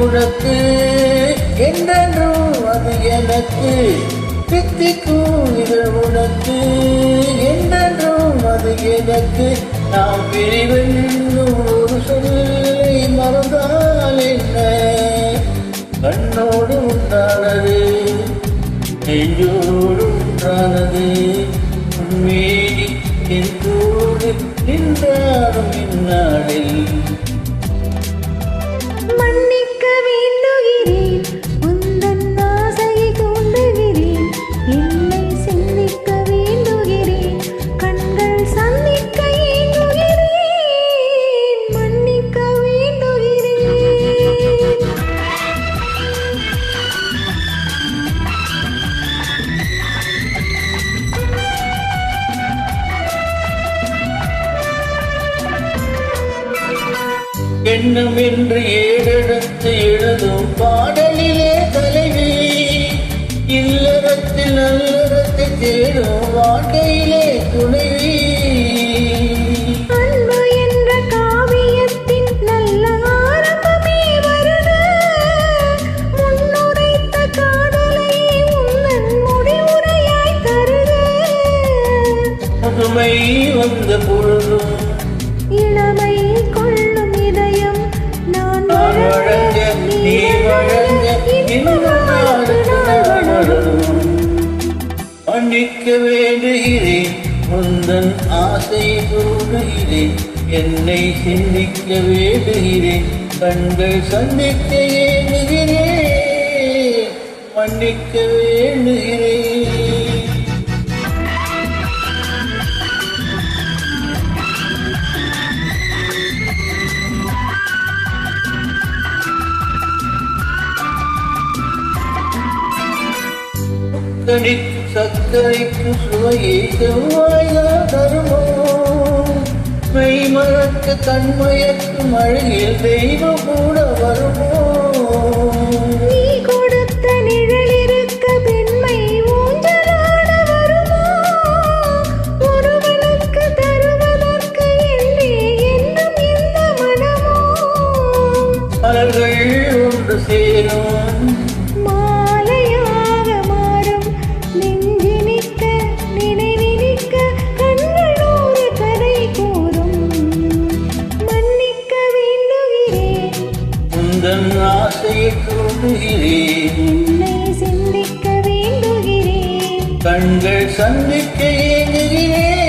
உனக்கு என்றென்றும் அது எனக்கு தித்திக்கும் உனக்கு என்றென்றும் அது எனக்கு நாம் பிரிவென்னும் ஒரு சொல்லை மறந்தால் என்ன கண்ணோடு உண்டானது நெஞ்சோடு உண்டானது உண்மையை என்றோடு நின்றாடும் இந்நாளில் மன்னிக்க வேண்டுகிறேன் உந்தன் ஆசையை தூண்டுகிறேன் என்னை சிந்திக்க வேண்டுகிறேன் கண்கள் சந்திக்க ஏங்குகிறேன் மன்னிக்க வேண்டுகிறேன் எண்ணம் என்று ஏறெடுத்து எழுதும் பாடலிலே தலைவி இல்லறத்தில் நல்லறத்தை தேடும் வாழ்க்கையிலே துணைவி அன்பு என்ற காவியத்தின் நல்ல ஆரம்பமே வருக முன்னுரைத்த காதலையே உந்தன் முடிவுரையாய் தருக முதுமை வந்த பொழுதும் இளமை கொள்ளும் இதயம் நான் வழங்க நீ வழங்க மன்னிக்க வேண்டுகிறேன் உந்தன் ஆசை தூண்டுகிறேன் என்னை சிந்திக்க வேண்டுகிறேன் கண்கள் சந்திக்க ஏங்குகிறேன் மன்னிக்க வேண்டுகிறேன் சர்க்கரைக்கு சுவையை செவ்வாய்தான் தருமோ மெய் மறக்க கண்மயக்கும் அழகில் தெய்வம் கூட வருமோ நீ கொடுத்த நிழல் இருக்க பெண்மை ஊஞ்சலாட வருமோ ஒருவனுக்கு தருவதற்கு என்றே எண்ணம் எந்த மனமோ மலர்கள் ஒன்று சேரும் மாலையாக மாறும் நெஞ்சினிக்க நினைவினிக்க கண்கள் ஒரு கதை கூறும் மன்னிக்க வேண்டுகிறேன் உந்தன் ஆசையை தூண்டுகிறேன் என்னை சிந்திக்க வேண்டுகிறேன் கண்கள் சந்திக்க ஏங்குகிறேன்